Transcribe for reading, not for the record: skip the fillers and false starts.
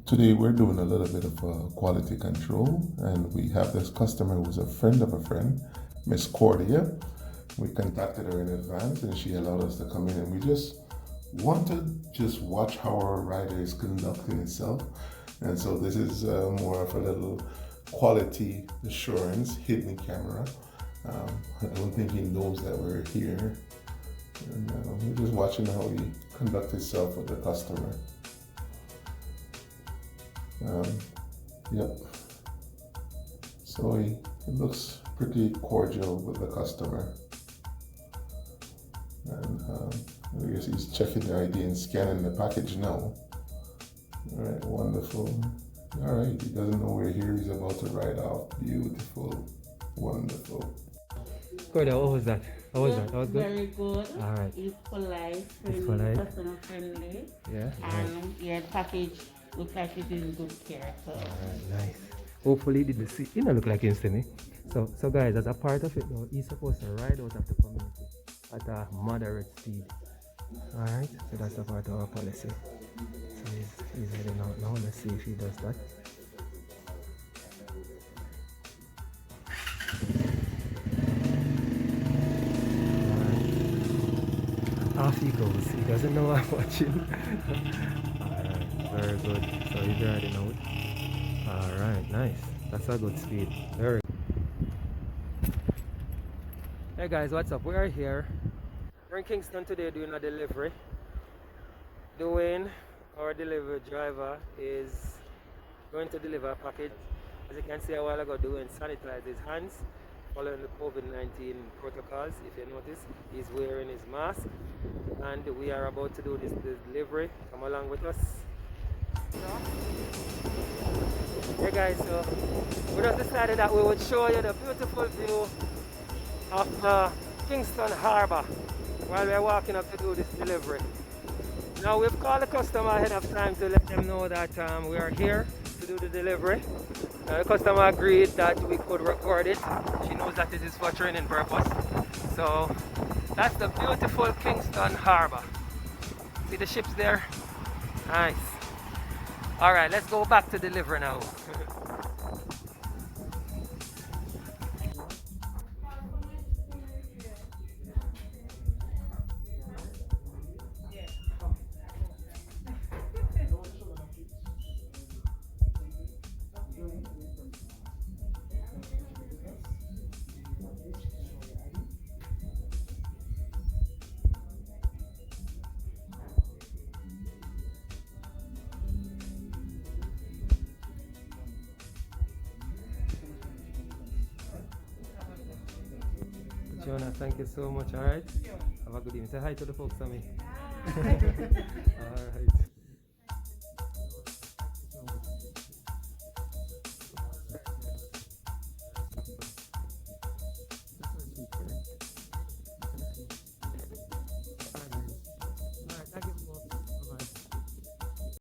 Today we're doing a little bit of quality control, and we have this customer who's a friend of a friend, Miss Cordia. We contacted her in advance and she allowed us to come in, and we just want to just watch how our rider is conducting itself. And so this is more of a little quality assurance hidden camera. I don't think he knows that we're here. And we're just watching how he conducts himself with the customer. Yep. So he looks pretty cordial with the customer. And I guess he's checking the ID and scanning the package now. Alright, wonderful. Alright, he doesn't know we're here. He's about to ride off. Beautiful. Wonderful. Cordia, how was that? How was that? That was good? Very good. Alright. It's polite, friendly, It's polite. customer friendly. Yeah. And yeah, the package looks like it's in good care. So. Alright, nice. Hopefully he didn't see. It don't look like instant. So guys, as a part of it now, he's supposed to ride out of the community at a moderate speed. Alright, so that's a part of our policy. So he's heading out now. Let's see if he does that. Off he goes. He doesn't know I'm watching. Alright, very good. So he's riding out. Alright, nice. That's a good speed. Very good. Hey guys, what's up? We are here. We're in Kingston today doing a delivery. Dwayne, our delivery driver, is going to deliver a package. As you can see a while ago, Dwayne sanitized his hands following the COVID-19 protocols. If you notice, he's wearing his mask, and we are about to do this delivery. Come along with us. Hey guys, so we just decided that we would show you the beautiful view of the Kingston Harbour while we're walking up to do this delivery. Now we've called the customer ahead of time to let them know that we are here to do the delivery. The customer agreed that we could record it. She knows that this is for training purpose. So that's the beautiful Kingston Harbour. See the ships there? Nice. Alright, let's go back to delivery now. Jonah, thank you so much. Alright. Have a good evening. Say hi to the folks, Sammy. Alright.